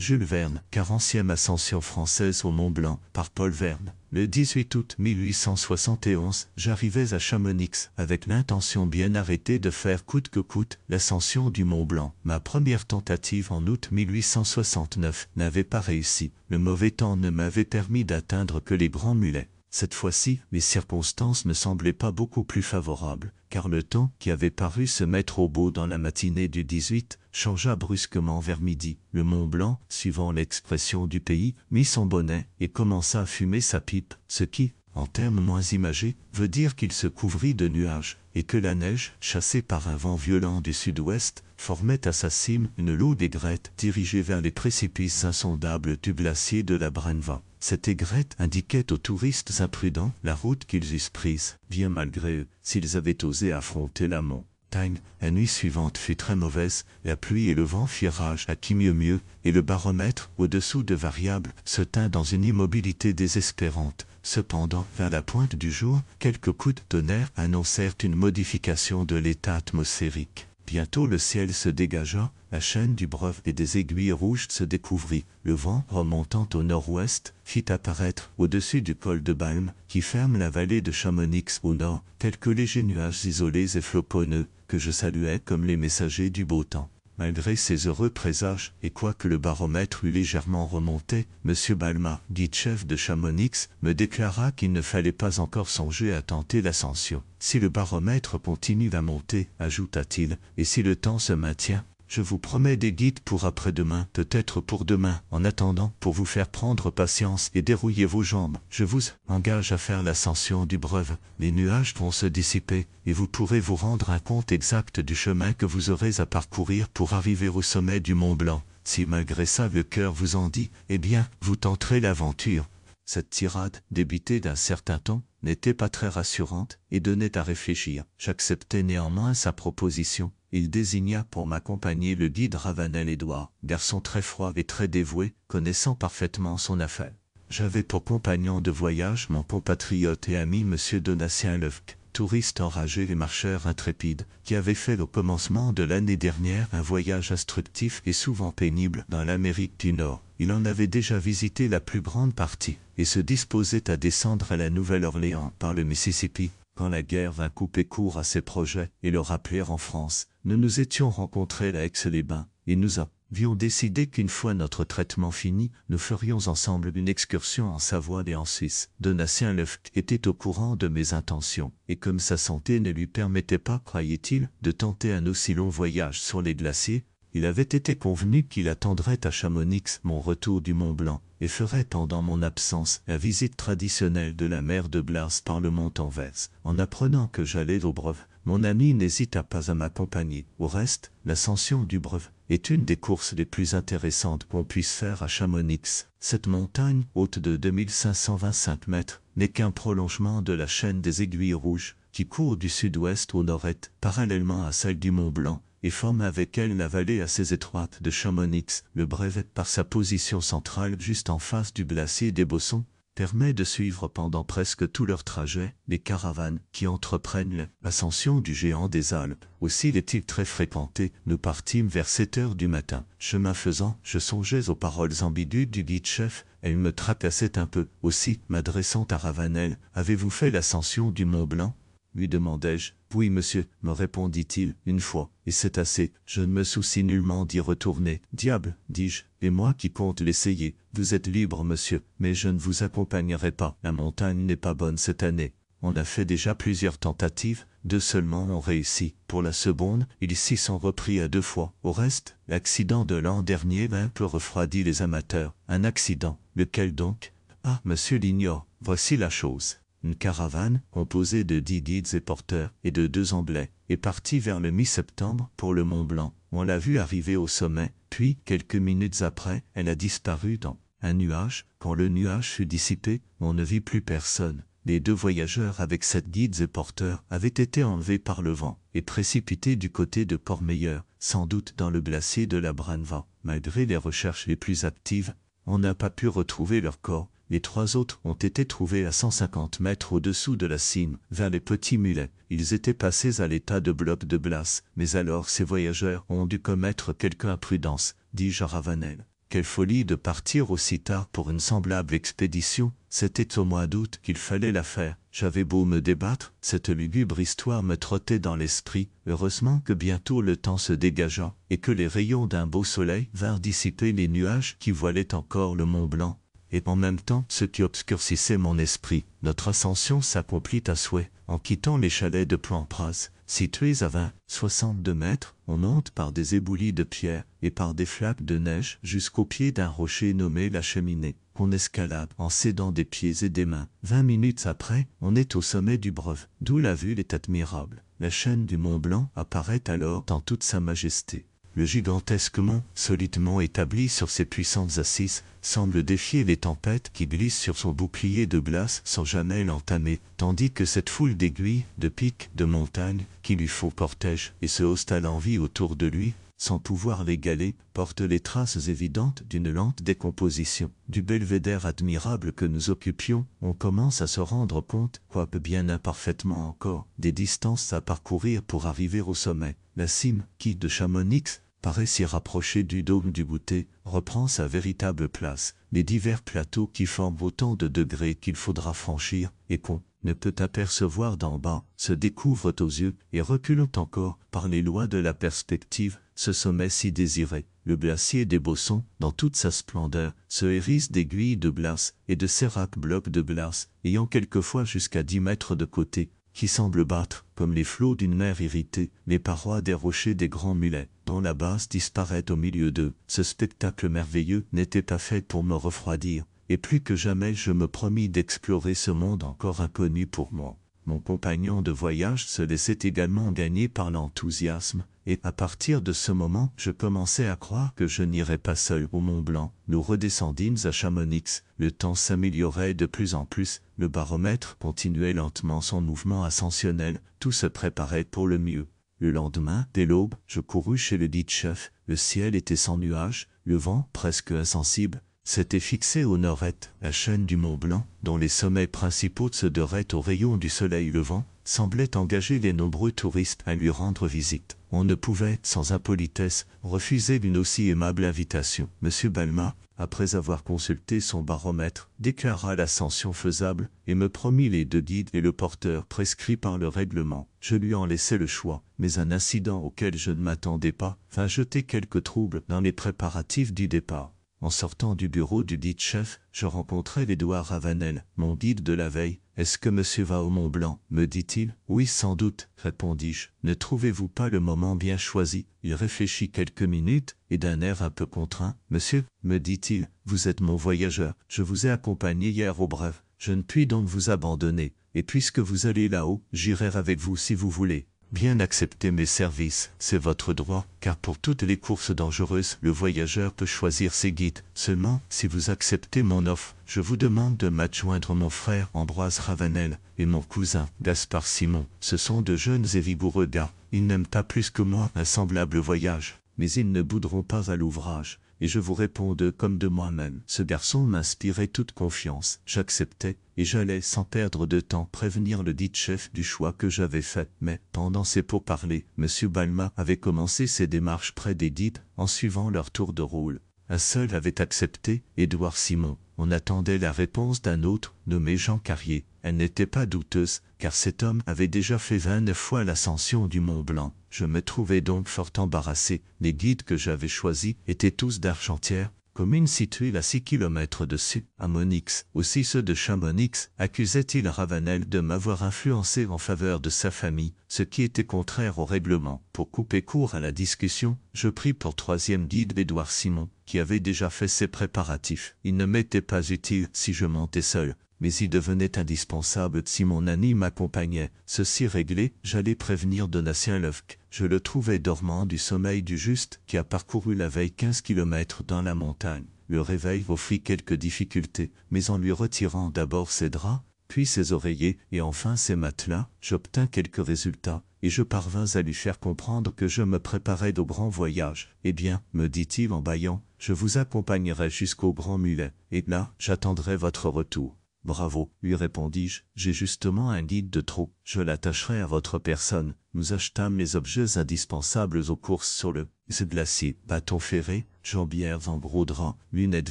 Jules Verne, 40e ascension française au Mont Blanc, par Paul Verne. Le 18 août 1871, j'arrivais à Chamonix avec l'intention bien arrêtée de faire coûte que coûte l'ascension du Mont Blanc. Ma première tentative en août 1869 n'avait pas réussi. Le mauvais temps ne m'avait permis d'atteindre que les Grands Mulets. Cette fois-ci, les circonstances ne semblaient pas beaucoup plus favorables, car le temps qui avait paru se mettre au beau dans la matinée du 18 changea brusquement vers midi. Le Mont Blanc, suivant l'expression du pays, mit son bonnet et commença à fumer sa pipe, ce qui, en termes moins imagés, veut dire qu'il se couvrit de nuages, et que la neige, chassée par un vent violent du sud-ouest, formait à sa cime une lourde aigrette dirigée vers les précipices insondables du glacier de la Brenva. Cette aigrette indiquait aux touristes imprudents la route qu'ils eussent prise, bien malgré eux, s'ils avaient osé affronter la montagne. La nuit suivante fut très mauvaise, la pluie et le vent firent rage à qui mieux, et le baromètre, au-dessous de variables, se tint dans une immobilité désespérante. Cependant, vers la pointe du jour, quelques coups de tonnerre annoncèrent une modification de l'état atmosphérique. Bientôt le ciel se dégagea, la chaîne du Breuve et des aiguilles rouges se découvrit. Le vent, remontant au nord-ouest, fit apparaître, au-dessus du col de Balme, qui ferme la vallée de Chamonix au nord, quelques légers nuages isolés et floconneux, que je saluais comme les messagers du beau temps. Malgré ces heureux présages, et quoique le baromètre eût légèrement remonté, M. Balma, dit chef de Chamonix, me déclara qu'il ne fallait pas encore songer à tenter l'ascension. Si le baromètre continue à monter, ajouta-t-il, et si le temps se maintient, je vous promets des guides pour après-demain, peut-être pour demain. En attendant, pour vous faire prendre patience et dérouiller vos jambes, je vous engage à faire l'ascension du Breuve. Les nuages vont se dissiper, et vous pourrez vous rendre un compte exact du chemin que vous aurez à parcourir pour arriver au sommet du Mont Blanc. Si malgré ça le cœur vous en dit, eh bien, vous tenterez l'aventure. Cette tirade, débitée d'un certain ton, n'était pas très rassurante et donnait à réfléchir. J'acceptai néanmoins sa proposition. Il désigna pour m'accompagner le guide Ravanel-Édouard, garçon très froid et très dévoué, connaissant parfaitement son affaire. J'avais pour compagnon de voyage mon compatriote et ami M. Donatien Lefebvre, touriste enragé et marcheur intrépide, qui avait fait au commencement de l'année dernière un voyage instructif et souvent pénible dans l'Amérique du Nord. Il en avait déjà visité la plus grande partie et se disposait à descendre à la Nouvelle-Orléans par le Mississippi, quand la guerre vint couper court à ses projets et le rappeler en France. Nous nous étions rencontrés à Aix-les-Bains et nous avions décidé qu'une fois notre traitement fini, nous ferions ensemble une excursion en Savoie et en Suisse. Donatien Lefebvre était au courant de mes intentions, et comme sa santé ne lui permettait pas, croyait-il, de tenter un aussi long voyage sur les glaciers, il avait été convenu qu'il attendrait à Chamonix mon retour du Mont Blanc et ferait pendant mon absence la visite traditionnelle de la mer de Blas par le mont Anvers. En apprenant que j'allais au Breuve, mon ami n'hésita pas à m'accompagner. Au reste, l'ascension du Breuve est une des courses les plus intéressantes qu'on puisse faire à Chamonix. Cette montagne, haute de 2525 mètres, n'est qu'un prolongement de la chaîne des Aiguilles Rouges, qui court du sud-ouest au nord-est, parallèlement à celle du Mont Blanc, et forme avec elle la vallée assez étroite de Chamonix. Le brevet, par sa position centrale juste en face du glacier des Bossons, permet de suivre pendant presque tout leur trajet les caravanes qui entreprennent l'ascension du géant des Alpes. Aussi est-il très fréquenté. Nous partîmes vers 7 heures du matin. Chemin faisant, je songeais aux paroles ambiguës du guide-chef. Elles me tracassaient un peu. Aussi, m'adressant à Ravanel, « Avez-vous fait l'ascension du Mont Blanc ?» lui demandai-je. « Oui, monsieur, me répondit-il, une fois, et c'est assez, je ne me soucie nullement d'y retourner. »« Diable, dis-je, et moi qui compte l'essayer. Vous êtes libre, monsieur, mais je ne vous accompagnerai pas. La montagne n'est pas bonne cette année. On a fait déjà plusieurs tentatives, 2 seulement ont réussi. Pour la seconde, ils s'y sont repris à 2 fois. Au reste, l'accident de l'an dernier m'a un peu refroidi les amateurs. Un accident, lequel donc? Ah, monsieur l'ignore, voici la chose. Une caravane, composée de 10 guides et porteurs et de 2 Anglais, est partie vers le mi-septembre pour le Mont Blanc. On l'a vue arriver au sommet, puis, quelques minutes après, elle a disparu dans un nuage. Quand le nuage fut dissipé, on ne vit plus personne. Les 2 voyageurs avec 7 guides et porteurs avaient été enlevés par le vent et précipités du côté de Port-Meilleur, sans doute dans le glacier de la Brenva. Malgré les recherches les plus actives, on n'a pas pu retrouver leur corps. Les 3 autres ont été trouvés à 150 mètres au-dessous de la cime, vers les Petits Mulets. Ils étaient passés à l'état de blocs de glace, mais alors ces voyageurs ont dû commettre quelque imprudence, dis-je à Ravanel. Quelle folie de partir aussi tard pour une semblable expédition. C'était au mois d'août qu'il fallait la faire. J'avais beau me débattre, cette lugubre histoire me trottait dans l'esprit. Heureusement que bientôt le temps se dégagea et que les rayons d'un beau soleil vinrent dissiper les nuages qui voilaient encore le Mont Blanc. Et en même temps, ce qui obscurcissait mon esprit, notre ascension s'accomplit à souhait. En quittant les chalets de Plan-Pras, situés à 62 mètres, on monte par des éboulis de pierre et par des flaques de neige jusqu'au pied d'un rocher nommé la Cheminée, qu'on escalade en s'aidant des pieds et des mains. 20 minutes après, on est au sommet du Breuve, d'où la vue est admirable. La chaîne du Mont Blanc apparaît alors dans toute sa majesté. Le gigantesque mont, solidement établi sur ses puissantes assises, semble défier les tempêtes qui glissent sur son bouclier de glace sans jamais l'entamer, tandis que cette foule d'aiguilles, de pics, de montagnes, qui lui font cortège et se haussent à l'envi autour de lui, sans pouvoir l'égaler, porte les traces évidentes d'une lente décomposition. Du belvédère admirable que nous occupions, on commence à se rendre compte, quoique bien imparfaitement encore, des distances à parcourir pour arriver au sommet. La cime, qui, de Chamonix, paraît s'y rapprocher du dôme du Boutet, reprend sa véritable place. Les divers plateaux qui forment autant de degrés qu'il faudra franchir et qu'on ne peut apercevoir d'en bas, se découvrent aux yeux et reculent encore, par les lois de la perspective, ce sommet si désiré. Le glacier des Bossons, dans toute sa splendeur, se hérisse d'aiguilles de glace et de sérac blocs de glace, ayant quelquefois jusqu'à 10 mètres de côté, qui semblent battre, comme les flots d'une mer irritée, les parois des rochers des Grands Mulets, dont la base disparaît au milieu d'eux. Ce spectacle merveilleux n'était pas fait pour me refroidir, et plus que jamais je me promis d'explorer ce monde encore inconnu pour moi. Mon compagnon de voyage se laissait également gagner par l'enthousiasme, et à partir de ce moment, je commençais à croire que je n'irais pas seul au Mont Blanc. Nous redescendîmes à Chamonix, le temps s'améliorait de plus en plus, le baromètre continuait lentement son mouvement ascensionnel, tout se préparait pour le mieux. Le lendemain, dès l'aube, je courus chez le dit chef, le ciel était sans nuages, le vent, presque insensible, s'était fixé au nord-est. La chaîne du Mont Blanc, dont les sommets principaux se doraient aux rayons du soleil levant, semblait engager les nombreux touristes à lui rendre visite. On ne pouvait, sans impolitesse, refuser une aussi aimable invitation. M. Balma, après avoir consulté son baromètre, déclara l'ascension faisable et me promit les 2 guides et le porteur prescrits par le règlement. Je lui en laissai le choix, mais un incident auquel je ne m'attendais pas vint jeter quelques troubles dans les préparatifs du départ. En sortant du bureau du dit chef, je rencontrai l'Édouard Ravanel, mon guide de la veille. « Est-ce que monsieur va au Mont Blanc ?» me dit-il. « Oui, sans doute, » répondis-je. « Ne trouvez-vous pas le moment bien choisi ?» Il réfléchit quelques minutes, et d'un air un peu contraint. « Monsieur, » me dit-il, « vous êtes mon voyageur. Je vous ai accompagné hier au Breuve. Je ne puis donc vous abandonner. Et puisque vous allez là-haut, j'irai avec vous si vous voulez. Bien accepter mes services, c'est votre droit, car pour toutes les courses dangereuses, le voyageur peut choisir ses guides. Seulement, si vous acceptez mon offre, je vous demande de m'adjoindre mon frère Ambroise Ravanel et mon cousin Gaspard Simon. Ce sont de jeunes et vigoureux gars. Ils n'aiment pas plus que moi un semblable voyage, mais ils ne bouderont pas à l'ouvrage. Et je vous réponds d'eux comme de moi-même. Ce garçon m'inspirait toute confiance. J'acceptais, et j'allais sans perdre de temps prévenir le dit chef du choix que j'avais fait. Mais, pendant ces pourparlers, M. Balma avait commencé ses démarches près des guides en suivant leur tour de rôle. Un seul avait accepté, Édouard Simon. On attendait la réponse d'un autre, nommé Jean Carrier. Elle n'était pas douteuse, car cet homme avait déjà fait 29 fois l'ascension du Mont Blanc. Je me trouvais donc fort embarrassé. Les guides que j'avais choisis étaient tous d'Argentière, commune située à 6 kilomètres dessus, à Monix. Aussi ceux de Chamonix accusaient-ils Ravanel de m'avoir influencé en faveur de sa famille, ce qui était contraire au règlement. Pour couper court à la discussion, je pris pour 3e guide Édouard Simon, qui avait déjà fait ses préparatifs. Il ne m'était pas utile si je montais seul, mais il devenait indispensable si mon ami m'accompagnait. Ceci réglé, j'allais prévenir Donatien Lefque. Je le trouvais dormant du sommeil du juste, qui a parcouru la veille 15 kilomètres dans la montagne. Le réveil offrit quelques difficultés, mais en lui retirant d'abord ses draps, puis ses oreillers et enfin ses matelas, j'obtins quelques résultats, et je parvins à lui faire comprendre que je me préparais au grand voyage. « Eh bien, me dit-il en bâillant, je vous accompagnerai jusqu'au Grand Mulet, et là, j'attendrai votre retour. » « Bravo, lui répondis-je, j'ai justement un guide de trop, je l'attacherai à votre personne. » Nous achetâmes les objets indispensables aux courses sur le glacier, bâton ferré, jambières en gros drap, lunettes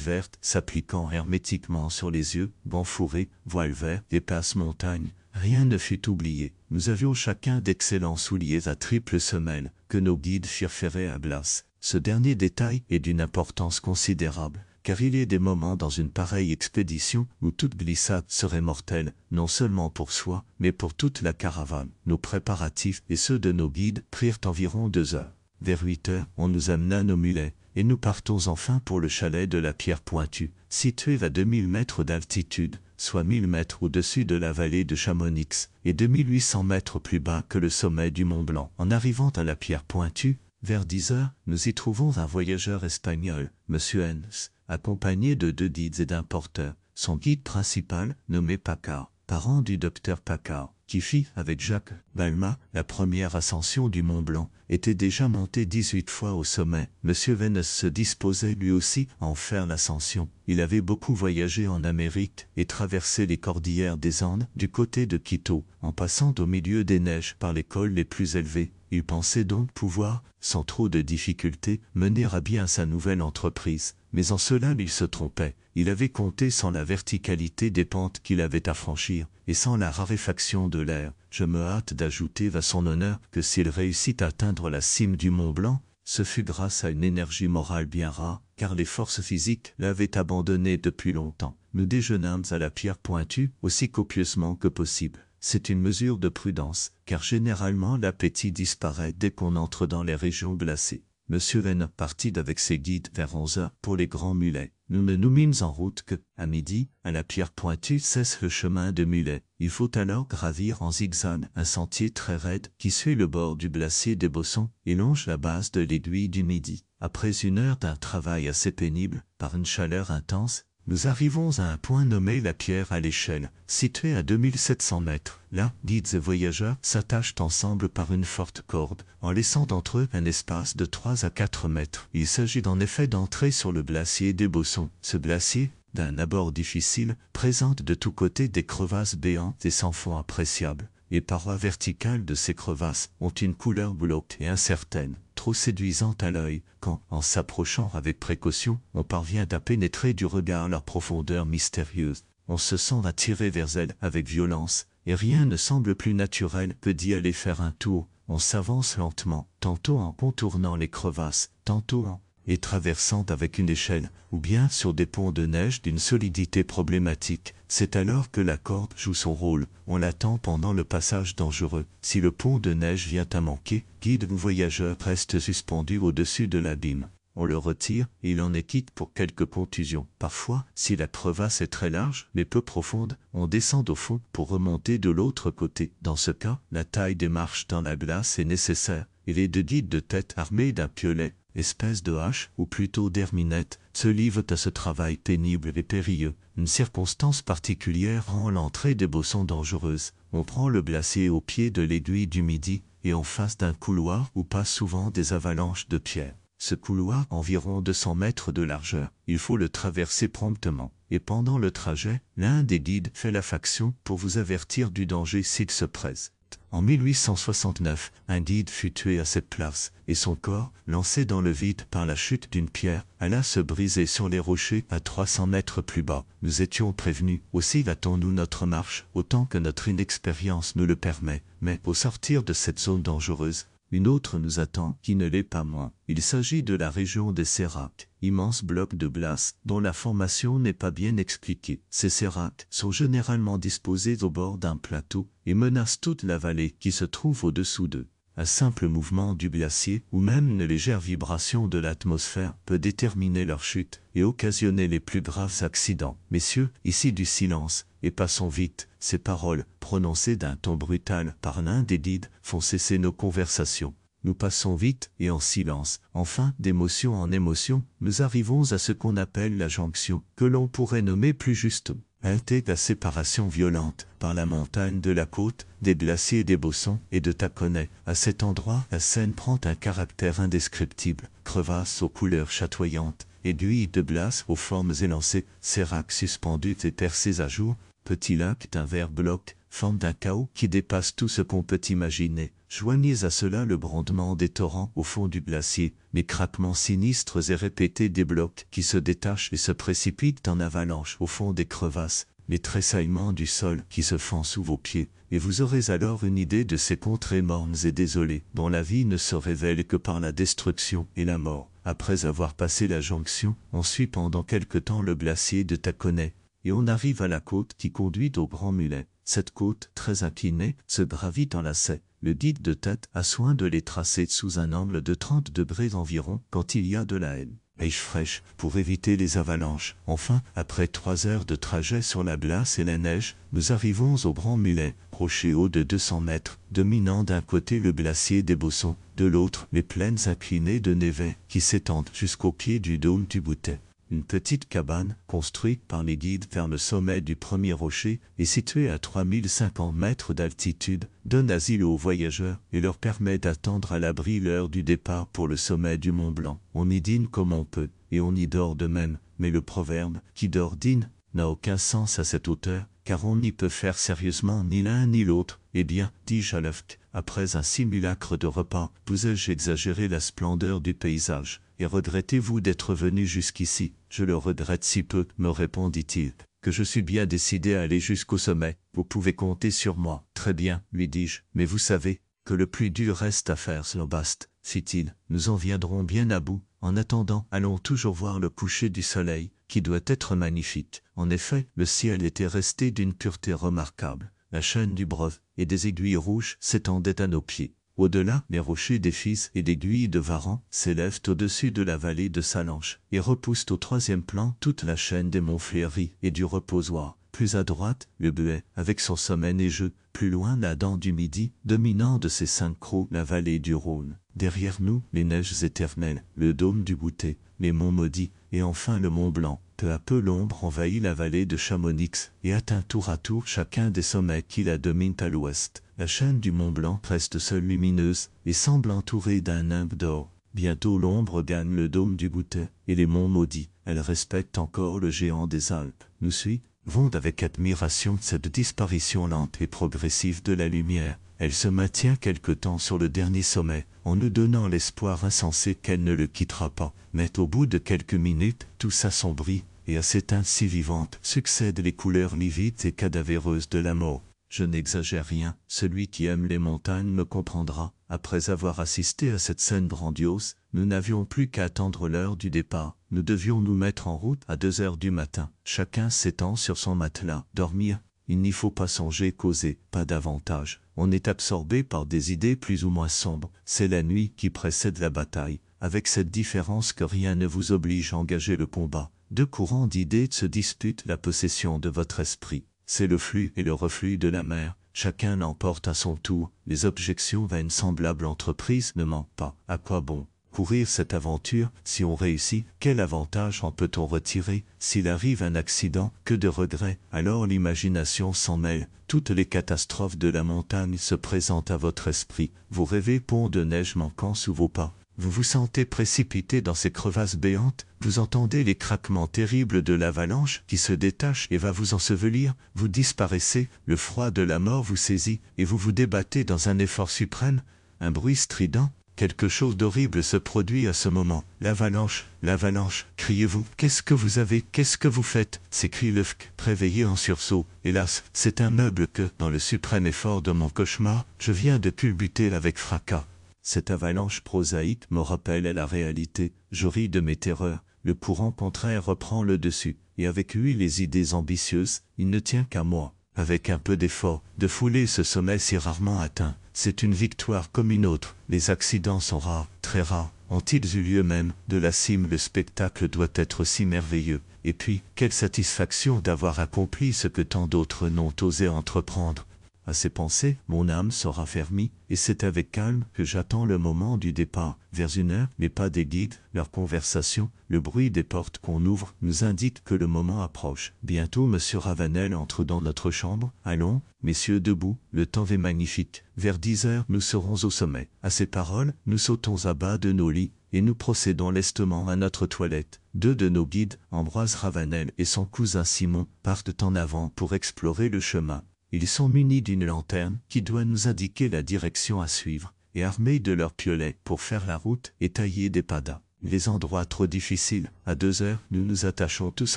vertes s'appliquant hermétiquement sur les yeux, banc fourré, voile vert et passe-montagne. Rien ne fut oublié. Nous avions chacun d'excellents souliers à triple semelle que nos guides firent ferrer à Blas. Ce dernier détail est d'une importance considérable, car il y a des moments dans une pareille expédition où toute glissade serait mortelle, non seulement pour soi, mais pour toute la caravane. Nos préparatifs et ceux de nos guides prirent environ 2 heures. Vers 8 heures, on nous amena nos mulets, et nous partons enfin pour le chalet de la Pierre Pointue, situé à 2000 mètres d'altitude, soit 1000 mètres au-dessus de la vallée de Chamonix, et 2800 mètres plus bas que le sommet du Mont Blanc. En arrivant à la Pierre Pointue, vers 10 heures, nous y trouvons un voyageur espagnol, M. Hens, accompagné de 2 guides et d'un porteur, son guide principal, nommé Paccard, parent du docteur Paccard, qui fit, avec Jacques Balmat, la première ascension du Mont Blanc, était déjà monté 18 fois au sommet. M. Vennes se disposait lui aussi à en faire l'ascension. Il avait beaucoup voyagé en Amérique et traversé les cordillères des Andes du côté de Quito, en passant au milieu des neiges par les cols les plus élevés. Il pensait donc pouvoir, sans trop de difficultés, mener à bien sa nouvelle entreprise. Mais en cela il se trompait. Il avait compté sans la verticalité des pentes qu'il avait à franchir, et sans la raréfaction de l'air. Je me hâte d'ajouter à son honneur que s'il réussit à atteindre la cime du Mont Blanc, ce fut grâce à une énergie morale bien rare, car les forces physiques l'avaient abandonné depuis longtemps. Nous déjeunâmes à la Pierre Pointue aussi copieusement que possible. C'est une mesure de prudence, car généralement l'appétit disparaît dès qu'on entre dans les régions glacées. M. Vennes partit avec ses guides vers 11 heures pour les Grands Mulets. Nous ne nous mîmes en route que, à midi, à la Pierre Pointue cesse le chemin de Mulets. Il faut alors gravir en zigzag un sentier très raide qui suit le bord du glacier des Bossons et longe la base de l'aiguille du Midi. Après 1 heure d'un travail assez pénible, par une chaleur intense, nous arrivons à un point nommé la Pierre à l'échelle, situé à 2700 mètres. Là, guides et voyageurs s'attachent ensemble par une forte corde, en laissant d'entre eux un espace de 3 à 4 mètres. Il s'agit en effet d'entrer sur le glacier des Bossons. Ce glacier, d'un abord difficile, présente de tous côtés des crevasses béantes et sans fond appréciable. Les parois verticales de ces crevasses ont une couleur glauque et incertaine, trop séduisante à l'œil, quand, en s'approchant avec précaution, on parvient à pénétrer du regard leur profondeur mystérieuse. On se sent attiré vers elles avec violence, et rien ne semble plus naturel que d'y aller faire un tour. On s'avance lentement, tantôt en contournant les crevasses, tantôt en et traversant avec une échelle, ou bien sur des ponts de neige d'une solidité problématique. C'est alors que la corde joue son rôle. On l'attend pendant le passage dangereux. Si le pont de neige vient à manquer, guide ou voyageur reste suspendu au-dessus de l'abîme. On le retire et il en est quitte pour quelques contusions. Parfois, si la crevasse est très large mais peu profonde, on descend au fond pour remonter de l'autre côté. Dans ce cas, la taille des marches dans la glace est nécessaire et les 2 guides de tête armés d'un piolet, espèce de hache, ou plutôt d'herminette, se livrent à ce travail pénible et périlleux. Une circonstance particulière rend l'entrée des Bossons dangereuse. On prend le glacier au pied de l'aiguille du Midi et en face d'un couloir où passent souvent des avalanches de pierres. Ce couloir, environ 200 mètres de largeur, il faut le traverser promptement. Et pendant le trajet, l'un des guides fait la faction pour vous avertir du danger s'il se presse. En 1869, un guide fut tué à cette place, et son corps, lancé dans le vide par la chute d'une pierre, alla se briser sur les rochers à 300 mètres plus bas. Nous étions prévenus, aussi hâtons-nous notre marche, autant que notre inexpérience nous le permet. Mais, au sortir de cette zone dangereuse, une autre nous attend, qui ne l'est pas moins. Il s'agit de la région des séracs, immenses blocs de glace dont la formation n'est pas bien expliquée. Ces séracs sont généralement disposés au bord d'un plateau et menacent toute la vallée qui se trouve au-dessous d'eux. Un simple mouvement du glacier ou même une légère vibration de l'atmosphère peut déterminer leur chute et occasionner les plus graves accidents. Messieurs, ici du silence, et passons vite. Ces paroles, prononcées d'un ton brutal par l'un des guides, font cesser nos conversations. Nous passons vite et en silence. Enfin, d'émotion en émotion, nous arrivons à ce qu'on appelle la jonction, que l'on pourrait nommer plus justement la séparation violente par la montagne de la côte, des glaciers des Bossons et de Taconnay. À cet endroit, la scène prend un caractère indescriptible. Crevasses aux couleurs chatoyantes, aiguilles de glace aux formes élancées, séracs suspendus et percés à jour, petits lacs d'un vert bloc, forme d'un chaos qui dépasse tout ce qu'on peut imaginer. Joignez à cela le grondement des torrents au fond du glacier, les craquements sinistres et répétés des blocs qui se détachent et se précipitent en avalanche au fond des crevasses, les tressaillements du sol qui se fend sous vos pieds, et vous aurez alors une idée de ces contrées mornes et désolées, dont la vie ne se révèle que par la destruction et la mort. Après avoir passé la jonction, on suit pendant quelque temps le glacier de Taconnay, et on arrive à la côte qui conduit au Grand Mulet. Cette côte, très inclinée, se gravit en lacets. Le guide de tête a soin de les tracer sous un angle de 30 degrés environ quand il y a de la neige fraîche pour éviter les avalanches. Enfin, après 3 heures de trajet sur la glace et la neige, nous arrivons au Grand Mulet, rocher haut de 200 mètres, dominant d'un côté le glacier des Bossons, de l'autre les plaines inclinées de Névet qui s'étendent jusqu'au pied du dôme du Boutet. Une petite cabane, construite par les guides vers le sommet du premier rocher et située à 3050 mètres d'altitude, donne asile aux voyageurs et leur permet d'attendre à l'abri l'heure du départ pour le sommet du Mont Blanc. On y dîne comme on peut, et on y dort de même, mais le proverbe « qui dort dîne » n'a aucun sens à cette hauteur, car on n'y peut faire sérieusement ni l'un ni l'autre. Eh bien, dis-je à Luft, après un simulacre de repas, vous ai-je exagéré la splendeur du paysage, et regrettez-vous d'être venu jusqu'ici? Je le regrette si peu, me répondit-il, que je suis bien décidé à aller jusqu'au sommet. Vous pouvez compter sur moi. Très bien, lui dis-je, mais vous savez que le plus dur reste à faire, Slobast, fit-il. Nous en viendrons bien à bout. En attendant, allons toujours voir le coucher du soleil, qui doit être magnifique. En effet, le ciel était resté d'une pureté remarquable. La chaîne du Breuve et des aiguilles rouges s'étendaient à nos pieds. Au-delà, les rochers des Fils et l'aiguille de Varan s'élèvent au-dessus de la vallée de Salanches et repoussent au troisième plan toute la chaîne des monts Fleury et du Reposoir. Plus à droite, le Buet, avec son sommet neigeux, plus loin la dent du Midi, dominant de ses 5 crocs la vallée du Rhône. Derrière nous, les neiges éternelles, le dôme du Boutet, les monts maudits, et enfin le Mont Blanc. Peu à peu l'ombre envahit la vallée de Chamonix et atteint tour à tour chacun des sommets qui la dominent à l'ouest. La chaîne du Mont Blanc reste seule lumineuse et semble entourée d'un nimbe d'or. Bientôt l'ombre gagne le dôme du Boutet et les monts maudits. Elle respecte encore le géant des Alpes. Nous suivons avec admiration cette disparition lente et progressive de la lumière. Elle se maintient quelque temps sur le dernier sommet, en nous donnant l'espoir insensé qu'elle ne le quittera pas. Mais au bout de quelques minutes, tout s'assombrit, et à ces teintes si vivantes succèdent les couleurs livides et cadavéreuses de la mort. Je n'exagère rien, celui qui aime les montagnes me comprendra. Après avoir assisté à cette scène grandiose, nous n'avions plus qu'à attendre l'heure du départ. Nous devions nous mettre en route à 2 heures du matin, chacun s'étend sur son matelas. Dormir, il n'y faut pas songer, causer, pas davantage. On est absorbé par des idées plus ou moins sombres. C'est la nuit qui précède la bataille, avec cette différence que rien ne vous oblige à engager le combat. 2 courants d'idées se disputent la possession de votre esprit. C'est le flux et le reflux de la mer. Chacun l'emporte à son tour. Les objections à une semblable entreprise ne manquent pas. À quoi bon courir cette aventure? Si on réussit, quel avantage en peut-on retirer? S'il arrive un accident, que de regrets. Alors l'imagination s'en mêle. Toutes les catastrophes de la montagne se présentent à votre esprit. Vous rêvez ponts de neige manquant sous vos pas. Vous vous sentez précipité dans ces crevasses béantes, vous entendez les craquements terribles de l'avalanche qui se détache et va vous ensevelir, vous disparaissez, le froid de la mort vous saisit et vous vous débattez dans un effort suprême, un bruit strident. Quelque chose d'horrible se produit à ce moment. L'avalanche, criez-vous. Qu'est-ce que vous avez? Qu'est-ce que vous faites? S'écrie Lufk, réveillé en sursaut. Hélas, c'est un meuble que, dans le suprême effort de mon cauchemar, je viens de culbuter avec fracas. Cette avalanche prosaïque me rappelle la réalité. Je ris de mes terreurs. Le courant contraire reprend le dessus, et avec lui les idées ambitieuses. Il ne tient qu'à moi, avec un peu d'effort, de fouler ce sommet si rarement atteint. C'est une victoire comme une autre. Les accidents sont rares, très rares. Ont-ils eu lieu même? De la cime, le spectacle doit être si merveilleux. Et puis, quelle satisfaction d'avoir accompli ce que tant d'autres n'ont osé entreprendre. À ces pensées, mon âme se raffermit, et c'est avec calme que j'attends le moment du départ. Vers 1 heure, les pas des guides, leur conversation, le bruit des portes qu'on ouvre, nous indiquent que le moment approche. Bientôt, monsieur Ravanel entre dans notre chambre. Allons, messieurs, debout, le temps est magnifique. Vers 10 heures, nous serons au sommet. À ces paroles, nous sautons à bas de nos lits, et nous procédons lestement à notre toilette. 2 de nos guides, Ambroise Ravanel et son cousin Simon, partent en avant pour explorer le chemin. Ils sont munis d'une lanterne qui doit nous indiquer la direction à suivre, et armés de leurs piolets pour faire la route et tailler des padas. Les endroits trop difficiles, à 2 heures, nous nous attachons tous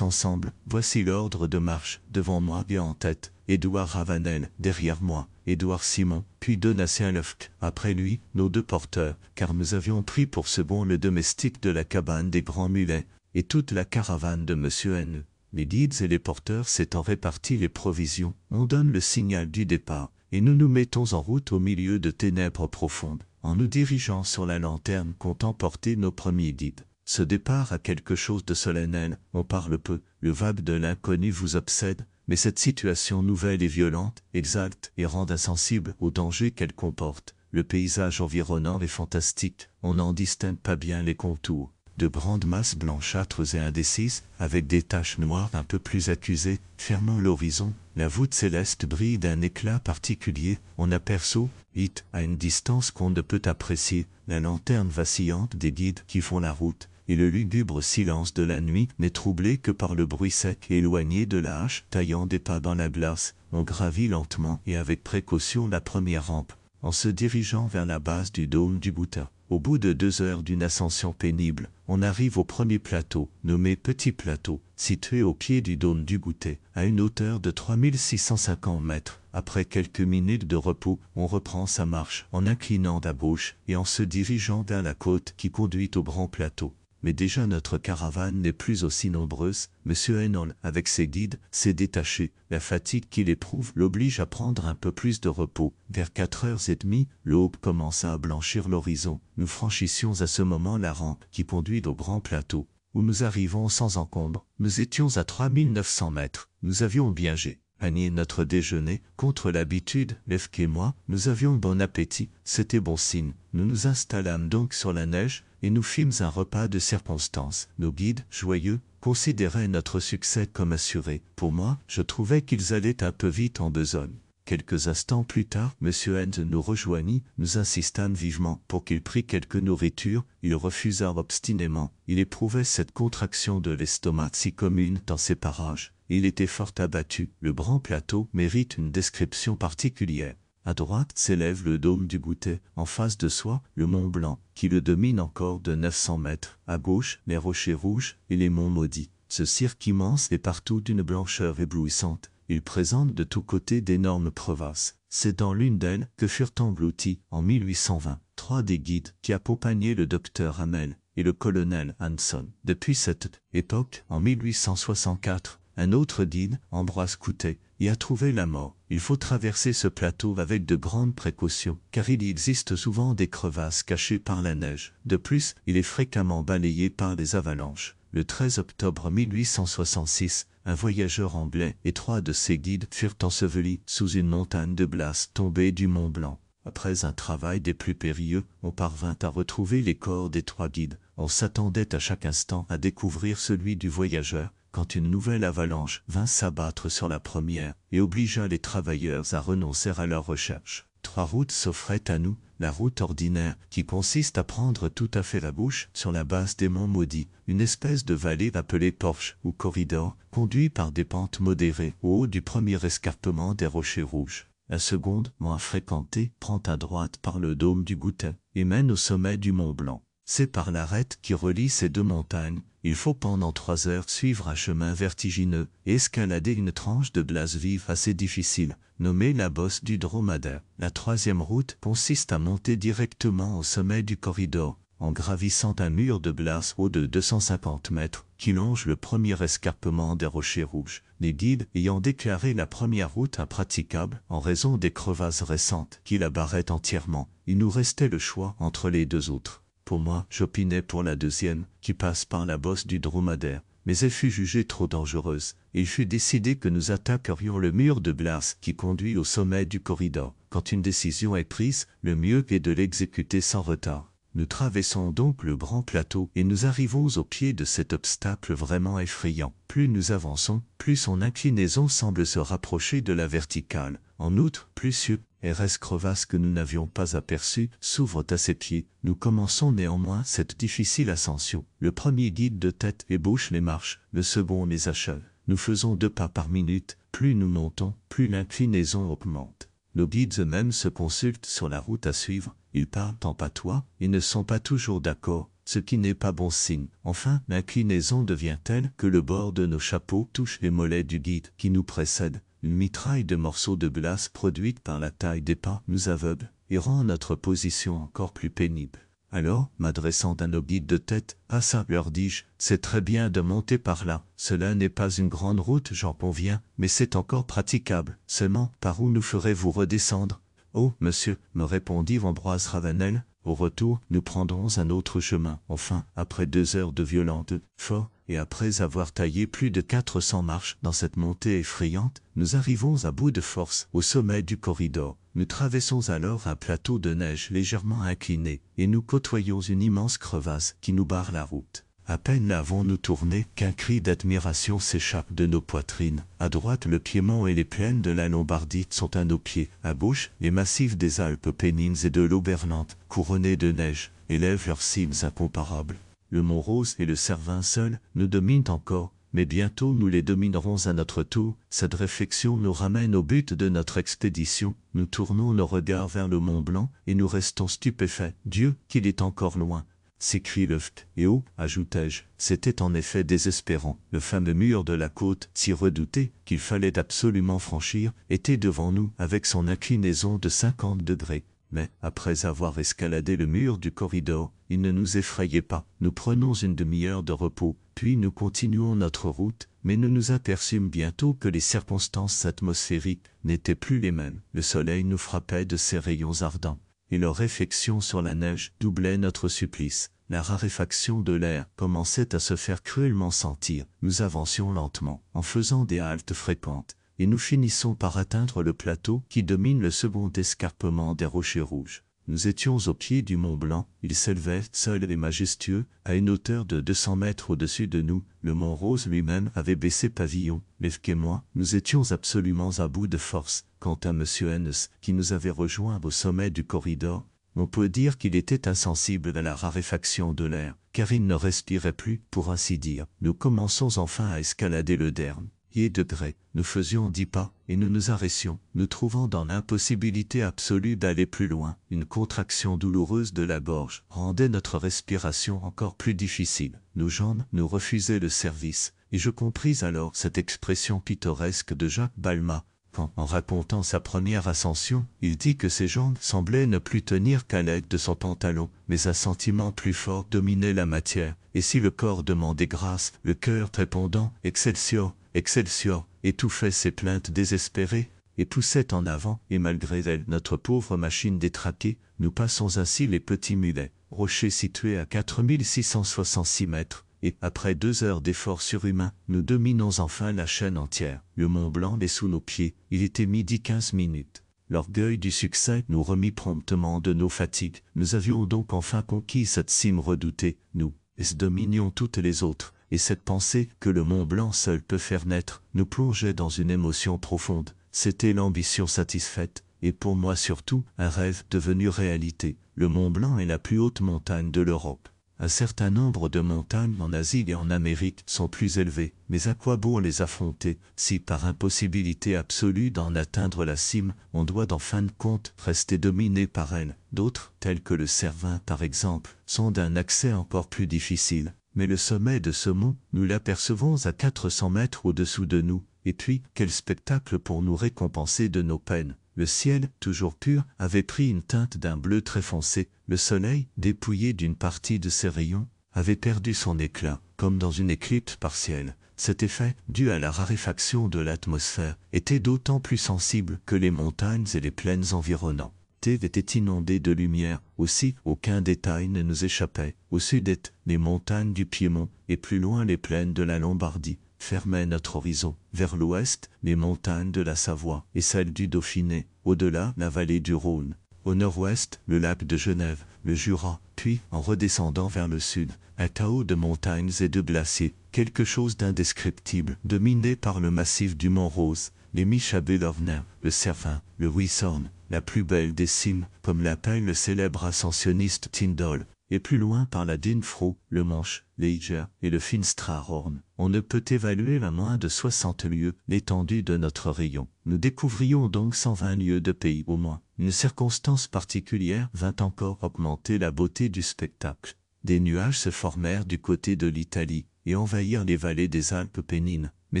ensemble. Voici l'ordre de marche, devant moi et en tête, Édouard Ravanel, derrière moi, Édouard Simon, puis Donatien Lefque, après lui, nos 2 porteurs, car nous avions pris pour second le domestique de la cabane des Grands Mulets, et toute la caravane de Monsieur N. Les guides et les porteurs s'étant répartis les provisions, on donne le signal du départ, et nous nous mettons en route au milieu de ténèbres profondes, en nous dirigeant sur la lanterne qu'ont emporté nos premiers guides. Ce départ a quelque chose de solennel, on parle peu, le vague de l'inconnu vous obsède, mais cette situation nouvelle et violente exalte et rend insensible au danger qu'elle comporte. Le paysage environnant est fantastique, on n'en distingue pas bien les contours. De grandes masses blanchâtres et indécises, avec des taches noires un peu plus accusées, fermant l'horizon, la voûte céleste brille d'un éclat particulier, on aperçoit, vite, à une distance qu'on ne peut apprécier, la lanterne vacillante des guides qui font la route, et le lugubre silence de la nuit n'est troublé que par le bruit sec et éloigné de la hache taillant des pas dans la glace. On gravit lentement et avec précaution la première rampe, en se dirigeant vers la base du dôme du Boutin. Au bout de 2 heures d'une ascension pénible, on arrive au premier plateau, nommé Petit Plateau, situé au pied du dôme du Goûter, à une hauteur de 3650 mètres. Après quelques minutes de repos, on reprend sa marche en inclinant à gauche et en se dirigeant vers la côte qui conduit au grand plateau. Mais déjà notre caravane n'est plus aussi nombreuse. Monsieur Henol, avec ses guides, s'est détaché. La fatigue qu'il éprouve l'oblige à prendre un peu plus de repos. Vers 4h30, l'aube commença à blanchir l'horizon. Nous franchissions à ce moment la rampe qui conduit au grand plateau, où nous arrivons sans encombre. Nous étions à 3900 mètres. Nous avions bien gagné notre déjeuner. Contre l'habitude, Lefque et moi, nous avions bon appétit. C'était bon signe. Nous nous installâmes donc sur la neige, et nous fîmes un repas de circonstance. Nos guides, joyeux, considéraient notre succès comme assuré. Pour moi, je trouvais qu'ils allaient un peu vite en besogne. Quelques instants plus tard, M. End nous rejoignit, nous insistâmes vivement pour qu'il prît quelque nourriture. Il refusa obstinément. Il éprouvait cette contraction de l'estomac si commune dans ces parages. Il était fort abattu. Le grand plateau mérite une description particulière. À droite s'élève le dôme du Goûter, en face de soi, le Mont Blanc, qui le domine encore de 900 mètres. À gauche, les rochers rouges et les monts maudits. Ce cirque immense est partout d'une blancheur éblouissante. Il présente de tous côtés d'énormes crevasses. C'est dans l'une d'elles que furent engloutis, en 1820, 3 des guides qui accompagnaient le docteur Hamel et le colonel Hanson. Depuis cette époque, en 1864, un autre guide, Ambroise Coutet, y a trouvé la mort. Il faut traverser ce plateau avec de grandes précautions, car il y existe souvent des crevasses cachées par la neige. De plus, il est fréquemment balayé par des avalanches. Le 13 octobre 1866, un voyageur anglais et 3 de ses guides furent ensevelis sous une montagne de glace tombée du Mont Blanc. Après un travail des plus périlleux, on parvint à retrouver les corps des 3 guides. On s'attendait à chaque instant à découvrir celui du voyageur, quand une nouvelle avalanche vint s'abattre sur la première et obligea les travailleurs à renoncer à leur recherche. 3 routes s'offraient à nous. La route ordinaire, qui consiste à prendre tout à fait la bouche sur la base des monts maudits, une espèce de vallée appelée porche ou corridor, conduit par des pentes modérées au haut du premier escarpement des rochers rouges. La seconde, moins fréquentée, prend à droite par le dôme du Goûtin et mène au sommet du Mont Blanc. C'est par l'arête qui relie ces 2 montagnes. Il faut pendant 3 heures suivre un chemin vertigineux et escalader une tranche de glace vive assez difficile, nommée la bosse du dromadaire. La 3e route consiste à monter directement au sommet du corridor, en gravissant un mur de glace haut de 250 mètres qui longe le premier escarpement des rochers rouges. Les guides ayant déclaré la première route impraticable en raison des crevasses récentes qui la barraient entièrement, il nous restait le choix entre les 2 autres. Pour moi, j'opinais pour la 2e, qui passe par la bosse du dromadaire, mais elle fut jugée trop dangereuse, et il fut décidé que nous attaquerions le mur de glace qui conduit au sommet du corridor. Quand une décision est prise, le mieux est de l'exécuter sans retard. Nous traversons donc le grand plateau et nous arrivons au pied de cet obstacle vraiment effrayant. Plus nous avançons, plus son inclinaison semble se rapprocher de la verticale. En outre, plus RS crevasses que nous n'avions pas aperçues s'ouvrent à ses pieds. Nous commençons néanmoins cette difficile ascension. Le premier guide de tête ébauche les marches, le second les achève. Nous faisons 2 pas par minute, plus nous montons, plus l'inclinaison augmente. Nos guides eux-mêmes se consultent sur la route à suivre, ils parlent en patois, ils ne sont pas toujours d'accord, ce qui n'est pas bon signe. Enfin, l'inclinaison devient telle que le bord de nos chapeaux touche les mollets du guide qui nous précède. Une mitraille de morceaux de glace produite par la taille des pas nous aveugle et rend notre position encore plus pénible. Alors, m'adressant à nos guides de tête, « Ah ça, leur dis-je, c'est très bien de monter par là. Cela n'est pas une grande route, j'en conviens, mais c'est encore praticable. Seulement, par où nous ferez-vous redescendre ?»« Oh, monsieur, me répondit Ambroise Ravanel, au retour, nous prendrons un autre chemin. » Enfin, après 2 heures de violents efforts, et après avoir taillé plus de 400 marches dans cette montée effrayante, nous arrivons à bout de force au sommet du corridor. Nous traversons alors un plateau de neige légèrement incliné, et nous côtoyons une immense crevasse qui nous barre la route. À peine l'avons-nous tourné qu'un cri d'admiration s'échappe de nos poitrines. À droite, le Piémont et les plaines de la Lombardie sont à nos pieds. À gauche, les massifs des Alpes pénines et de l'Oberland, couronnés de neige, élèvent leurs cimes incomparables. Le Mont Rose et le Cervin seuls nous dominent encore, mais bientôt nous les dominerons à notre tour. Cette réflexion nous ramène au but de notre expédition. Nous tournons nos regards vers le Mont Blanc et nous restons stupéfaits. « Dieu, qu'il est encore loin !» s'écrie Luft. Et oh, ajoutai-je, c'était en effet désespérant. Le fameux mur de la côte, si redouté, qu'il fallait absolument franchir, était devant nous avec son inclinaison de 50 degrés. Mais, après avoir escaladé le mur du corridor, il ne nous effrayait pas. Nous prenons une demi-heure de repos, puis nous continuons notre route, mais nous nous aperçûmes bientôt que les circonstances atmosphériques n'étaient plus les mêmes. Le soleil nous frappait de ses rayons ardents, et leur réflexion sur la neige doublait notre supplice. La raréfaction de l'air commençait à se faire cruellement sentir. Nous avancions lentement, en faisant des haltes fréquentes, et nous finissons par atteindre le plateau qui domine le second escarpement des Rochers Rouges. Nous étions au pied du Mont Blanc, il s'élevait, seul et majestueux, à une hauteur de 200 mètres au-dessus de nous. Le Mont Rose lui-même avait baissé pavillon. Lefke et moi, nous étions absolument à bout de force. Quant à M. Hennes, qui nous avait rejoints au sommet du corridor, on peut dire qu'il était insensible à la raréfaction de l'air, car il ne respirait plus, pour ainsi dire. Nous commençons enfin à escalader le Dern. Degrés, nous faisions 10 pas, et nous nous arrêtions, nous trouvant dans l'impossibilité absolue d'aller plus loin. Une contraction douloureuse de la gorge rendait notre respiration encore plus difficile. Nos jambes nous refusaient le service, et je compris alors cette expression pittoresque de Jacques Balmat, quand, en racontant sa première ascension, il dit que ses jambes semblaient ne plus tenir qu'à l'aide de son pantalon, mais un sentiment plus fort dominait la matière, et si le corps demandait grâce, le cœur répondant « Excelsior !» Excelsior, étouffait ses plaintes désespérées, et poussait en avant, et malgré elle, notre pauvre machine détraquée, nous passons ainsi les Petits Mulets, rocher situé à 4666 mètres, et, après 2 heures d'efforts surhumains, nous dominons enfin la chaîne entière. Le Mont Blanc est sous nos pieds, il était 12h15. L'orgueil du succès nous remit promptement de nos fatigues. Nous avions donc enfin conquis cette cime redoutée, nous, et dominions toutes les autres. Et cette pensée que le Mont Blanc seul peut faire naître nous plongeait dans une émotion profonde. C'était l'ambition satisfaite, et pour moi surtout, un rêve devenu réalité. Le Mont Blanc est la plus haute montagne de l'Europe. Un certain nombre de montagnes en Asie et en Amérique sont plus élevées, mais à quoi bon les affronter si par impossibilité absolue d'en atteindre la cime, on doit en fin de compte rester dominé par elles. D'autres, tels que le Cervin par exemple, sont d'un accès encore plus difficile. Mais le sommet de ce mont, nous l'apercevons à 400 mètres au-dessous de nous. Et puis, quel spectacle pour nous récompenser de nos peines! Le ciel, toujours pur, avait pris une teinte d'un bleu très foncé. Le soleil, dépouillé d'une partie de ses rayons, avait perdu son éclat, comme dans une éclipse partielle. Cet effet, dû à la raréfaction de l'atmosphère, était d'autant plus sensible que les montagnes et les plaines environnantes étaient inondées de lumière. Aussi, aucun détail ne nous échappait. Au sud-est, les montagnes du Piémont, et plus loin les plaines de la Lombardie, fermaient notre horizon. Vers l'ouest, les montagnes de la Savoie et celles du Dauphiné. Au-delà, la vallée du Rhône. Au nord-ouest, le lac de Genève, le Jura. Puis, en redescendant vers le sud, un chaos de montagnes et de glaciers, quelque chose d'indescriptible, dominé par le massif du Mont Rose, les Michabelovner, le Cervin, le Wissorn, la plus belle des cimes, comme l'appelle le célèbre ascensionniste Tyndall, et plus loin par la Dinfro, le Manche, l'Eiger et le Finstrahorn. On ne peut évaluer à moins de 60 lieues l'étendue de notre rayon. Nous découvrions donc 120 lieues de pays au moins. Une circonstance particulière vint encore augmenter la beauté du spectacle. Des nuages se formèrent du côté de l'Italie et envahirent les vallées des Alpes pennines, mais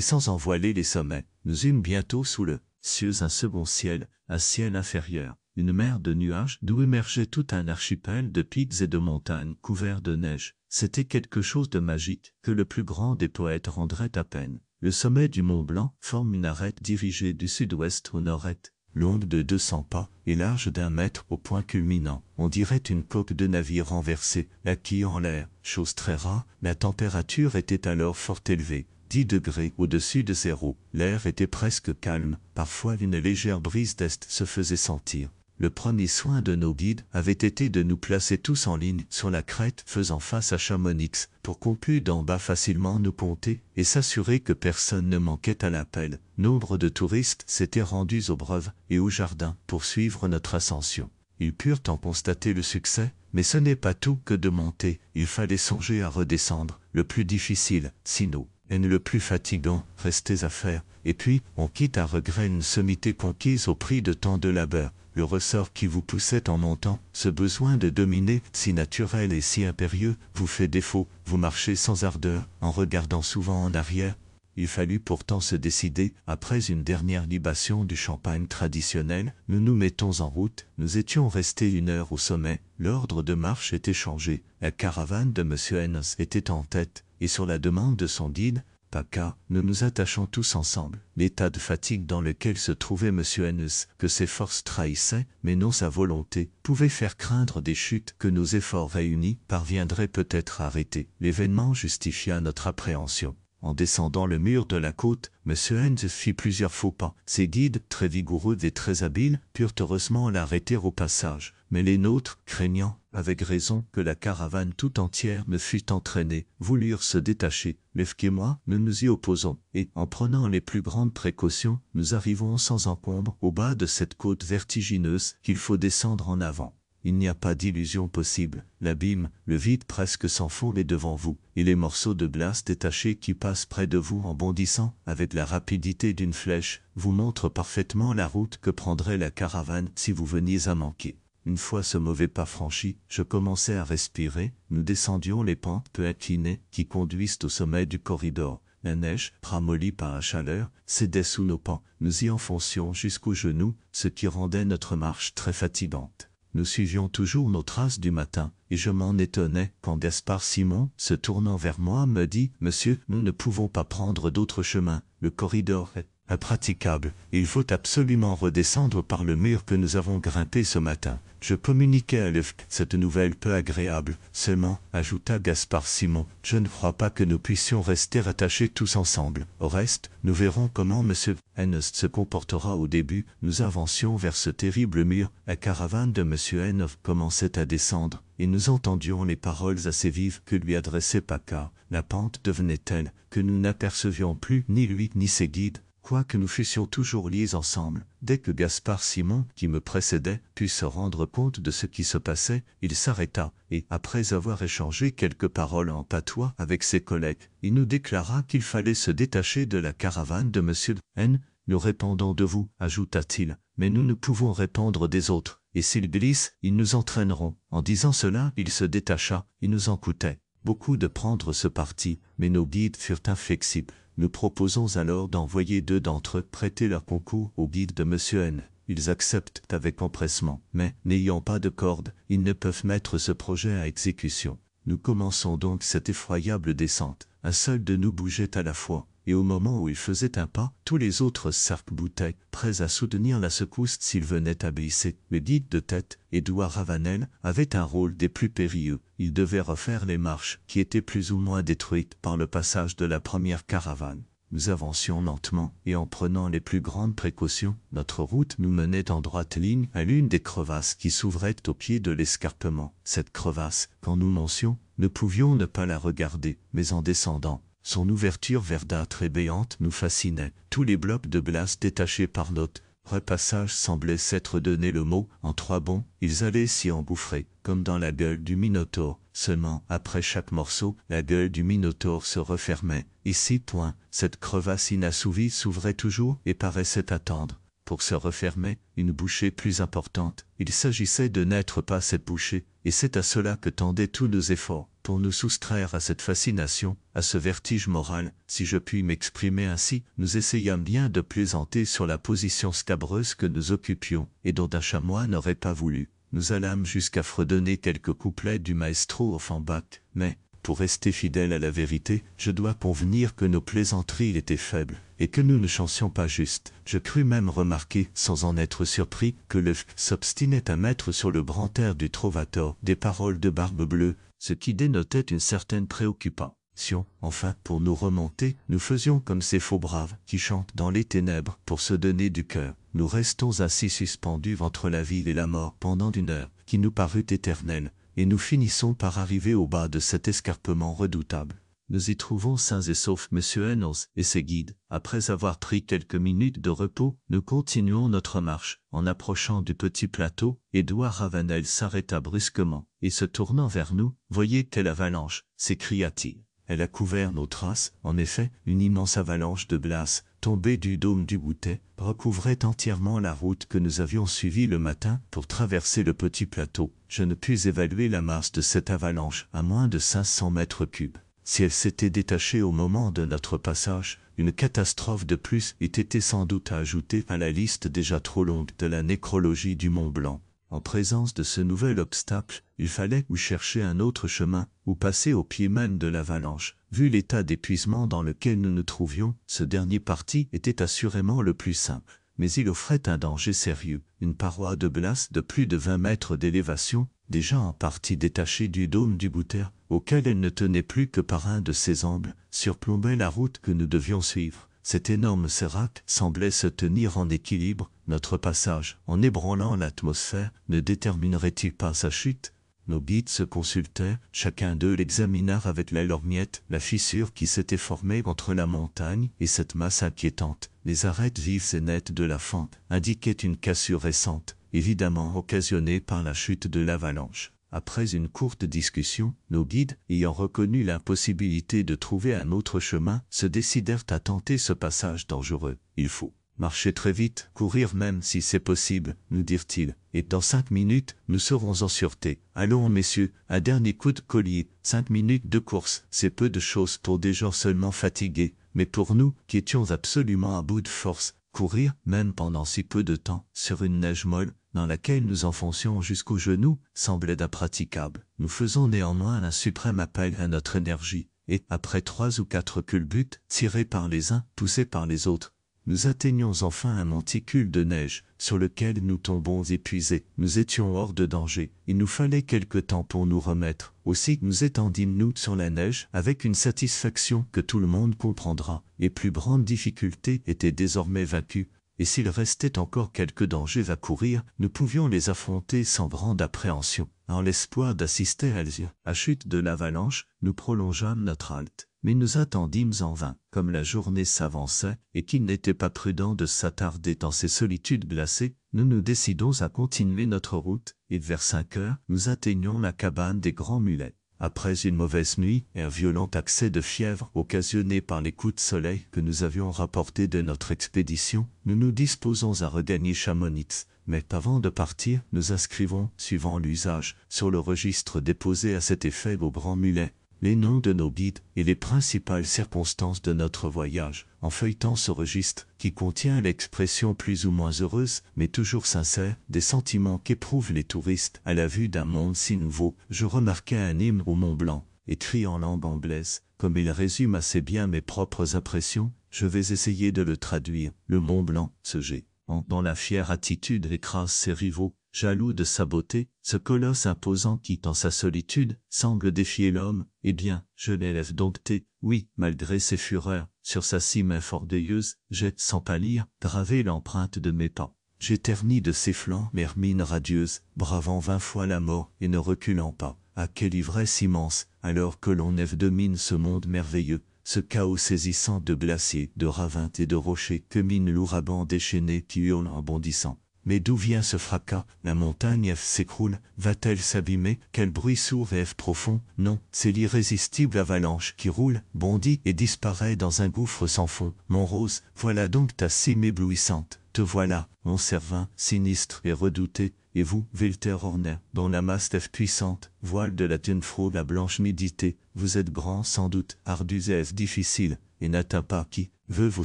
sans en voiler les sommets. Nous eûmes bientôt sous le cieux un second ciel, un ciel inférieur, une mer de nuages d'où émergeait tout un archipel de pics et de montagnes couverts de neige. C'était quelque chose de magique que le plus grand des poètes rendrait à peine. Le sommet du Mont Blanc forme une arête dirigée du sud-ouest au nord-est, longue de 200 pas et large d'1 mètre au point culminant. On dirait une coque de navire renversée, la quille en l'air, chose très rare. La température était alors fort élevée, 10 degrés au-dessus de zéro. L'air était presque calme, parfois une légère brise d'est se faisait sentir. Le premier soin de nos guides avait été de nous placer tous en ligne sur la crête faisant face à Chamonix pour qu'on pût d'en bas facilement nous compter et s'assurer que personne ne manquait à l'appel. Nombre de touristes s'étaient rendus aux Breuves et au Jardin pour suivre notre ascension. Ils purent en constater le succès, mais ce n'est pas tout que de monter. Il fallait songer à redescendre, le plus difficile, sinon le plus fatigant, restait à faire. Et puis, on quitte à regret une sommité conquise au prix de tant de labeur. Le ressort qui vous poussait en montant, ce besoin de dominer, si naturel et si impérieux, vous fait défaut, vous marchez sans ardeur, en regardant souvent en arrière. Il fallut pourtant se décider, après une dernière libation du champagne traditionnel, nous nous mettons en route. Nous étions restés 1 heure au sommet, l'ordre de marche était changé, la caravane de M. Hennes était en tête, et sur la demande de son guide, Paca, nous nous attachons tous ensemble. L'état de fatigue dans lequel se trouvait M. Hennes, que ses forces trahissaient, mais non sa volonté, pouvait faire craindre des chutes que nos efforts réunis parviendraient peut-être à arrêter. L'événement justifia notre appréhension. En descendant le mur de la côte, M. Hennes fit plusieurs faux pas. Ses guides, très vigoureux et très habiles, purent heureusement l'arrêter au passage. Mais les nôtres, craignant, avec raison, que la caravane tout entière me fût entraînée, voulurent se détacher. Lefque et moi, nous nous y opposons, et, en prenant les plus grandes précautions, nous arrivons sans encombre au bas de cette côte vertigineuse qu'il faut descendre en avant. Il n'y a pas d'illusion possible. L'abîme, le vide presque sans fond est devant vous, et les morceaux de glace détachés qui passent près de vous en bondissant, avec la rapidité d'une flèche, vous montrent parfaitement la route que prendrait la caravane si vous veniez à manquer. Une fois ce mauvais pas franchi, je commençais à respirer. Nous descendions les pentes peu inclinées qui conduisent au sommet du corridor. La neige, ramollie par la chaleur, cédait sous nos pas. Nous y enfoncions jusqu'aux genoux, ce qui rendait notre marche très fatigante. Nous suivions toujours nos traces du matin, et je m'en étonnais quand Gaspard Simon, se tournant vers moi, me dit « Monsieur, nous ne pouvons pas prendre d'autre chemin, le corridor est impraticable, et il faut absolument redescendre par le mur que nous avons grimpé ce matin. » Je communiquai à Lefque cette nouvelle peu agréable. Seulement, ajouta Gaspard Simon, je ne crois pas que nous puissions rester attachés tous ensemble. Au reste, nous verrons comment M. Hennes se comportera au début. Nous avancions vers ce terrible mur. La caravane de M. Hennes commençait à descendre, et nous entendions les paroles assez vives que lui adressait Paca. La pente devenait telle que nous n'apercevions plus ni lui ni ses guides, quoique nous fussions toujours liés ensemble. Dès que Gaspard Simon, qui me précédait, put se rendre compte de ce qui se passait, il s'arrêta, et, après avoir échangé quelques paroles en patois avec ses collègues, il nous déclara qu'il fallait se détacher de la caravane de M. N. Nous répondons de vous, ajouta-t-il, mais nous ne pouvons répondre des autres, et s'ils glissent, ils nous entraîneront. En disant cela, il se détacha, il nous en coûtait beaucoup de prendre ce parti, mais nos guides furent inflexibles. Nous proposons alors d'envoyer 2 d'entre eux prêter leur concours au guide de M. N. Ils acceptent avec empressement, mais, n'ayant pas de corde, ils ne peuvent mettre ce projet à exécution. Nous commençons donc cette effroyable descente. Un seul de nous bougeait à la fois, et au moment où il faisait un pas, tous les autres s'arc-boutaient, prêts à soutenir la secousse s'il venait à baisser. Le guide de tête, Édouard Ravanel, avait un rôle des plus périlleux. Il devait refaire les marches, qui étaient plus ou moins détruites par le passage de la première caravane. Nous avancions lentement, et en prenant les plus grandes précautions, notre route nous menait en droite ligne à l'une des crevasses qui s'ouvraient au pied de l'escarpement. Cette crevasse, quand nous montions, ne pouvions ne pas la regarder, mais en descendant, son ouverture verdâtre et béante nous fascinait. Tous les blocs de glace détachés par notre Repassage semblait s'être donné le mot, en 3 bonds, ils allaient s'y engouffrer, comme dans la gueule du Minotaure. Seulement, après chaque morceau, la gueule du Minotaure se refermait. Ici, point, cette crevasse inassouvie s'ouvrait toujours et paraissait attendre, pour se refermer, une bouchée plus importante. Il s'agissait de n'être pas cette bouchée, et c'est à cela que tendaient tous nos efforts, pour nous soustraire à cette fascination, à ce vertige moral, si je puis m'exprimer ainsi. Nous essayâmes bien de plaisanter sur la position scabreuse que nous occupions, et dont un chamois n'aurait pas voulu. Nous allâmes jusqu'à fredonner quelques couplets du maestro Offenbach, mais, pour rester fidèle à la vérité, je dois convenir que nos plaisanteries étaient faibles, et que nous ne chantions pas juste. Je crus même remarquer, sans en être surpris, que le s'obstinait à mettre sur le grand air du Trovatore des paroles de Barbe-Bleue, ce qui dénotait une certaine préoccupation. Enfin, pour nous remonter, nous faisions comme ces faux braves qui chantent dans les ténèbres pour se donner du cœur. Nous restons ainsi suspendus entre la vie et la mort pendant 1 heure, qui nous parut éternelle, et nous finissons par arriver au bas de cet escarpement redoutable. Nous y trouvons sains et saufs M. Reynolds et ses guides. Après avoir pris quelques minutes de repos, nous continuons notre marche. En approchant du petit plateau, Édouard Ravanel s'arrêta brusquement, et se tournant vers nous, « Voyez quelle avalanche !» s'écria-t-il. Elle a couvert nos traces. En effet, une immense avalanche de glace, tombée du dôme du Boutet, recouvrait entièrement la route que nous avions suivie le matin pour traverser le petit plateau. Je ne puis évaluer la masse de cette avalanche à moins de 500 mètres cubes. Si elle s'était détachée au moment de notre passage, une catastrophe de plus eût été sans doute à ajouter à la liste déjà trop longue de la nécrologie du Mont Blanc. En présence de ce nouvel obstacle, il fallait ou chercher un autre chemin, ou passer au pied même de l'avalanche. Vu l'état d'épuisement dans lequel nous nous trouvions, ce dernier parti était assurément le plus simple. Mais il offrait un danger sérieux. Une paroi de glace de plus de 20 mètres d'élévation, déjà en partie détachée du dôme du Bouter, auquel elle ne tenait plus que par un de ses angles, surplombait la route que nous devions suivre. Cet énorme sérac semblait se tenir en équilibre. Notre passage, en ébranlant l'atmosphère, ne déterminerait-il pas sa chute? Nos guides se consultèrent, chacun d'eux l'examina avec la lorgnette, la fissure qui s'était formée entre la montagne et cette masse inquiétante. Les arêtes vives et nettes de la fente indiquaient une cassure récente, évidemment occasionnée par la chute de l'avalanche. Après une courte discussion, nos guides, ayant reconnu l'impossibilité de trouver un autre chemin, se décidèrent à tenter ce passage dangereux. Il faut marcher très vite, courir même si c'est possible, nous dirent-ils, et dans 5 minutes, nous serons en sûreté. Allons, messieurs, un dernier coup de collier. 5 minutes de course, c'est peu de choses pour des gens seulement fatigués, mais pour nous, qui étions absolument à bout de force, courir, même pendant si peu de temps, sur une neige molle, dans laquelle nous enfoncions jusqu'aux genoux, semblait impraticable. Nous faisons néanmoins un suprême appel à notre énergie, et, après 3 ou 4 culbutes, tirés par les uns, poussés par les autres, nous atteignions enfin un monticule de neige, sur lequel nous tombons épuisés. Nous étions hors de danger. Il nous fallait quelque temps pour nous remettre. Aussi nous étendîmes-nous sur la neige, avec une satisfaction que tout le monde comprendra. Les plus grandes difficultés étaient désormais vaincues, et s'il restait encore quelques dangers à courir, nous pouvions les affronter sans grande appréhension. En l'espoir d'assister à la chute de l'avalanche, nous prolongeâmes notre halte. Mais nous attendîmes en vain, comme la journée s'avançait et qu'il n'était pas prudent de s'attarder dans ces solitudes glacées, nous nous décidons à continuer notre route, et vers 5 heures, nous atteignons la cabane des Grands Mulets. Après une mauvaise nuit et un violent accès de fièvre occasionné par les coups de soleil que nous avions rapportés de notre expédition, nous nous disposons à regagner Chamonix. Mais avant de partir, nous inscrivons, suivant l'usage, sur le registre déposé à cet effet au Grand Mulet, les noms de nos guides et les principales circonstances de notre voyage. En feuilletant ce registre, qui contient l'expression plus ou moins heureuse, mais toujours sincère, des sentiments qu'éprouvent les touristes à la vue d'un monde si nouveau, je remarquai un hymne au Mont Blanc, écrit en langue anglaise. Comme il résume assez bien mes propres impressions, je vais essayer de le traduire. Le Mont Blanc, ce géant, dans la fière attitude écrase ses rivaux, jaloux de sa beauté, ce colosse imposant qui, dans sa solitude, semble défier l'homme, eh bien, je l'élève dompté, oui, malgré ses fureurs, sur sa cime orgueilleuse, j'ai, sans pâlir, gravé l'empreinte de mes pas. J'ai terni de ses flancs l'hermine radieuse, bravant 20 fois la mort et ne reculant pas. Ah, quelle ivresse immense, alors que l'on domine ce monde merveilleux, ce chaos saisissant de glaciers, de ravins et de rochers que mine l'ouragan déchaîné qui hurle en bondissant. Mais d'où vient ce fracas? La montagne s'écroule, va-t-elle s'abîmer? Quel bruit sourd et profond? Non, c'est l'irrésistible avalanche qui roule, bondit et disparaît dans un gouffre sans fond. Mon Rose, voilà donc ta cime éblouissante. Te voilà, mon Cervin, sinistre et redouté, et vous, Wilter Horner, dont la masse est puissante, voile de la Jungfrau la blanche midité, vous êtes grand sans doute, ardu et difficile, et n'atteint pas qui veut vos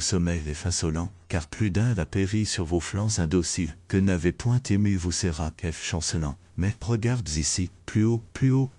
sommets et insolents, car plus d'un a péri sur vos flancs indociles, que n'avait point aimé vos séracs chancelants. Mais regarde ici, plus haut,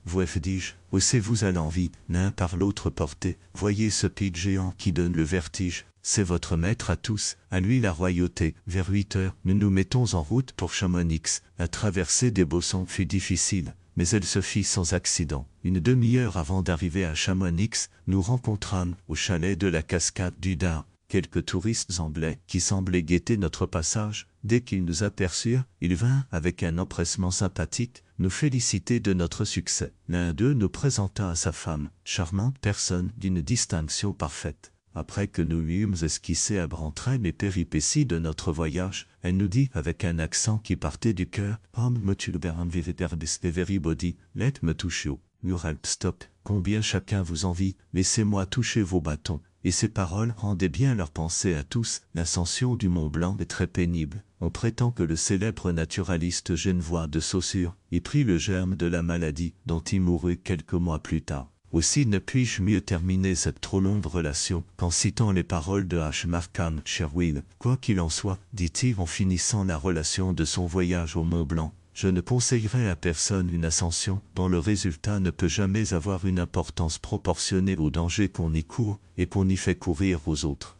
vous dis-je, haussez-vous à l'envie, l'un par l'autre porté, voyez ce pic géant qui donne le vertige. C'est votre maître à tous, à lui la royauté. Vers 8 heures, nous nous mettons en route pour Chamonix. La traversée des Bossons fut difficile, mais elle se fit sans accident. Une demi-heure avant d'arriver à Chamonix, nous rencontrâmes, au chalet de la cascade du Dard, quelques touristes anglais qui semblaient guetter notre passage. Dès qu'ils nous aperçurent, ils vinrent, avec un empressement sympathique, nous féliciter de notre succès. L'un d'eux nous présenta à sa femme, charmante personne d'une distinction parfaite. Après que nous lui eûmes esquissé à grands traits les péripéties de notre voyage, elle nous dit avec un accent qui partait du cœur « Monsieur le Baron everybody, let me touch you, your help stop, combien chacun vous envie, laissez-moi toucher vos bâtons. » Et ces paroles rendaient bien leur pensée à tous. L'ascension du Mont Blanc est très pénible. On prétend que le célèbre naturaliste genevois de Saussure y prit le germe de la maladie dont il mourut quelques mois plus tard. Aussi ne puis-je mieux terminer cette trop longue relation qu'en citant les paroles de H. Markham Sherwill. Quoi qu'il en soit, dit-il en finissant la relation de son voyage au Mont Blanc, je ne conseillerais à personne une ascension dont le résultat ne peut jamais avoir une importance proportionnée au danger qu'on y court et qu'on y fait courir aux autres.